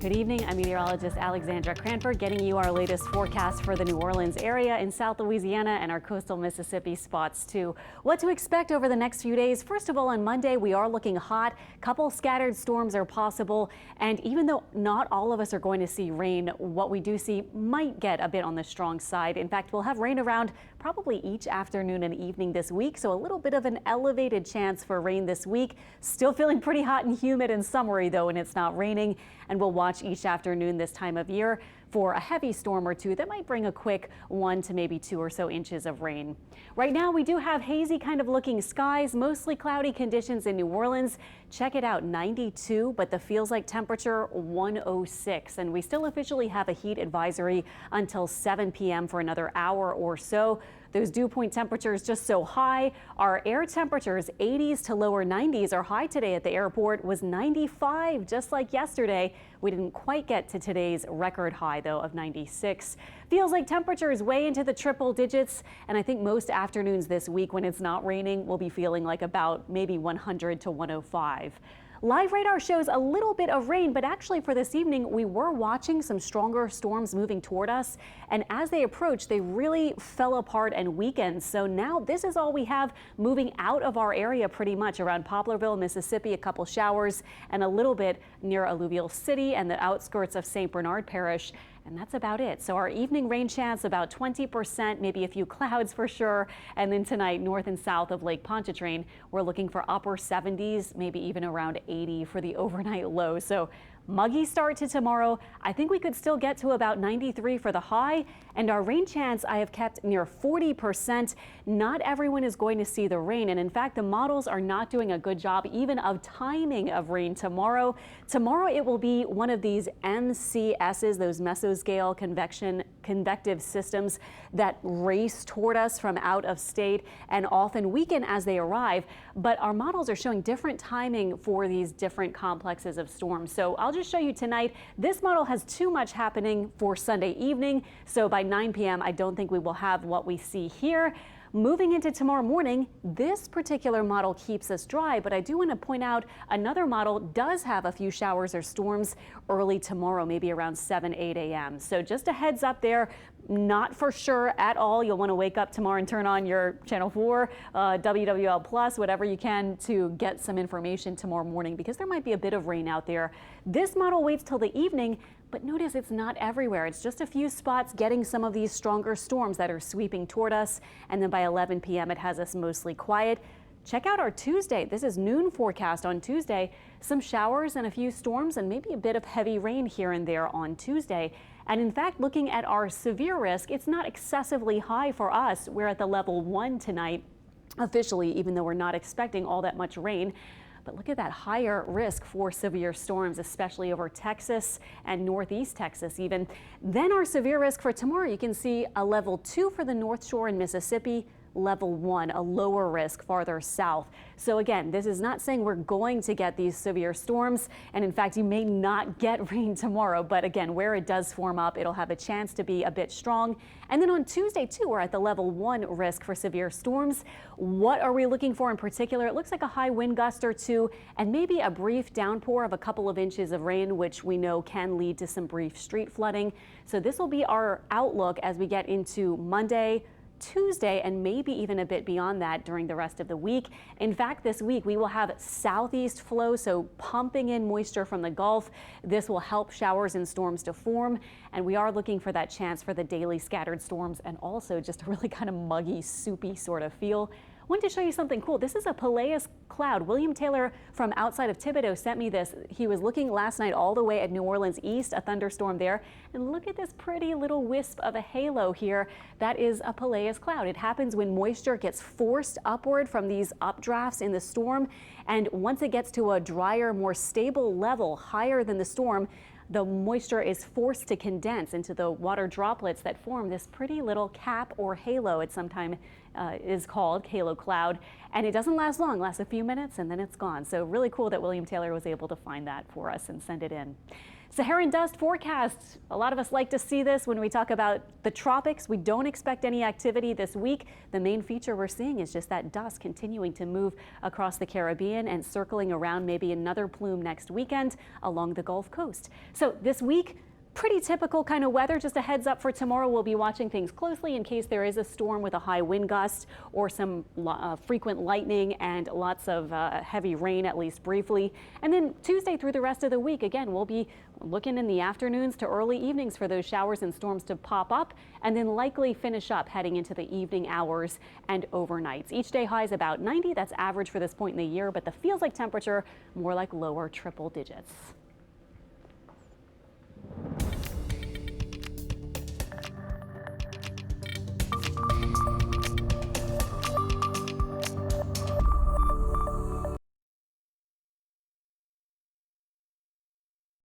Good evening. I'm meteorologist Alexandra Cranford getting you our latest forecast for the New Orleans area in South Louisiana and our coastal Mississippi spots too. What to expect over the next few days. First of all, on Monday, we are looking hot. Couple scattered storms are possible. And even though not all of us are going to see rain, what we do see might get a bit on the strong side. In fact, we'll have rain around probably each afternoon and evening this week. So a little bit of an elevated chance for rain this week. Still feeling pretty hot and humid and summery though when it's not raining. And we'll watch each afternoon this time of year for a heavy storm or two that might bring a quick 1 to maybe 2 or so inches of rain. Right now we do have hazy kind of looking skies, mostly cloudy conditions in New Orleans. Check it out, 92, but the feels like temperature 106. And we still officially have a heat advisory until 7 p.m. for another hour or so. Those dew point temperatures just so high. Our air temperatures 80s to lower 90s. Our high today at the airport was 95, just like yesterday. We didn't quite get to today's record high though of 96. Feels like temperatures way into the triple digits. And I think most afternoons this week when it's not raining, we'll be feeling like about maybe 100 to 105. Live radar shows a little bit of rain, but actually for this evening, we were watching some stronger storms moving toward us. And as they approached, they really fell apart and weakened. So now this is all we have moving out of our area pretty much around Poplarville, Mississippi, a couple showers and a little bit near Alluvial City and the outskirts of St. Bernard Parish. And that's about it. So our evening rain chance about 20%, maybe a few clouds for sure. And then tonight, north and south of Lake Pontchartrain, we're looking for upper 70s, maybe even around 80 for the overnight low. So muggy start to tomorrow. I think we could still get to about 93 for the high, and our rain chance I have kept near 40%. Not everyone is going to see the rain, and in fact the models are not doing a good job even of timing of rain tomorrow. Tomorrow it will be one of these MCSs, those mesoscale convective systems that race toward us from out of state and often weaken as they arrive, but our models are showing different timing for these different complexes of storms. So I'll just show you tonight. This model has too much happening for Sunday evening. So by 9 p.m. I don't think we will have what we see here. Moving into tomorrow morning, this particular model keeps us dry, but I do want to point out another model does have a few showers or storms early tomorrow, maybe around 7, 8 a.m. So just a heads up there, not for sure at all. You'll want to wake up tomorrow and turn on your Channel 4, WWL Plus, whatever you can to get some information tomorrow morning because there might be a bit of rain out there. This model waits till the evening, but notice it's not everywhere. It's just a few spots getting some of these stronger storms that are sweeping toward us. And then by 11 p.m. it has us mostly quiet. Check out our Tuesday. This is noon forecast on Tuesday. Some showers and a few storms and maybe a bit of heavy rain here and there on Tuesday. And in fact, looking at our severe risk, it's not excessively high for us. We're at the level 1 tonight officially, even though we're not expecting all that much rain. But look at that higher risk for severe storms, especially over Texas and northeast Texas even. Then our severe risk for tomorrow, you can see a level 2 for the North Shore in Mississippi, level 1, a lower risk farther south. So again, this is not saying we're going to get these severe storms. And in fact, you may not get rain tomorrow. But again, where it does form up, it'll have a chance to be a bit strong. And then on Tuesday, too, we're at the level 1 risk for severe storms. What are we looking for in particular? It looks like a high wind gust or two and maybe a brief downpour of a couple of inches of rain, which we know can lead to some brief street flooding. So this will be our outlook as we get into Monday, Tuesday, and maybe even a bit beyond that during the rest of the week. In fact, this week we will have southeast flow, so pumping in moisture from the Gulf. This will help showers and storms to form, and we are looking for that chance for the daily scattered storms and also just a really kind of muggy, soupy sort of feel. I wanted to show you something cool. This is a Pileus cloud. William Taylor from outside of Thibodeau sent me this. He was looking last night all the way at New Orleans East, a thunderstorm there. And look at this pretty little wisp of a halo here. That is a Pileus cloud. It happens when moisture gets forced upward from these updrafts in the storm. And once it gets to a drier, more stable level, higher than the storm, the moisture is forced to condense into the water droplets that form this pretty little cap or halo. It sometimes is called halo cloud, and it doesn't last long, lasts a few minutes and then it's gone. So really cool that William Taylor was able to find that for us and send it in. Saharan dust forecast. A lot of us like to see this when we talk about the tropics. We don't expect any activity this week. The main feature we're seeing is just that dust continuing to move across the Caribbean and circling around maybe another plume next weekend along the Gulf Coast. So this week, pretty typical kind of weather. Just a heads up for tomorrow. We'll be watching things closely in case there is a storm with a high wind gust or some frequent lightning and lots of heavy rain, at least briefly. And then Tuesday through the rest of the week, again, we'll be looking in the afternoons to early evenings for those showers and storms to pop up and then likely finish up heading into the evening hours and overnights. Each day highs about 90. That's average for this point in the year, but the feels like temperature more like lower triple digits.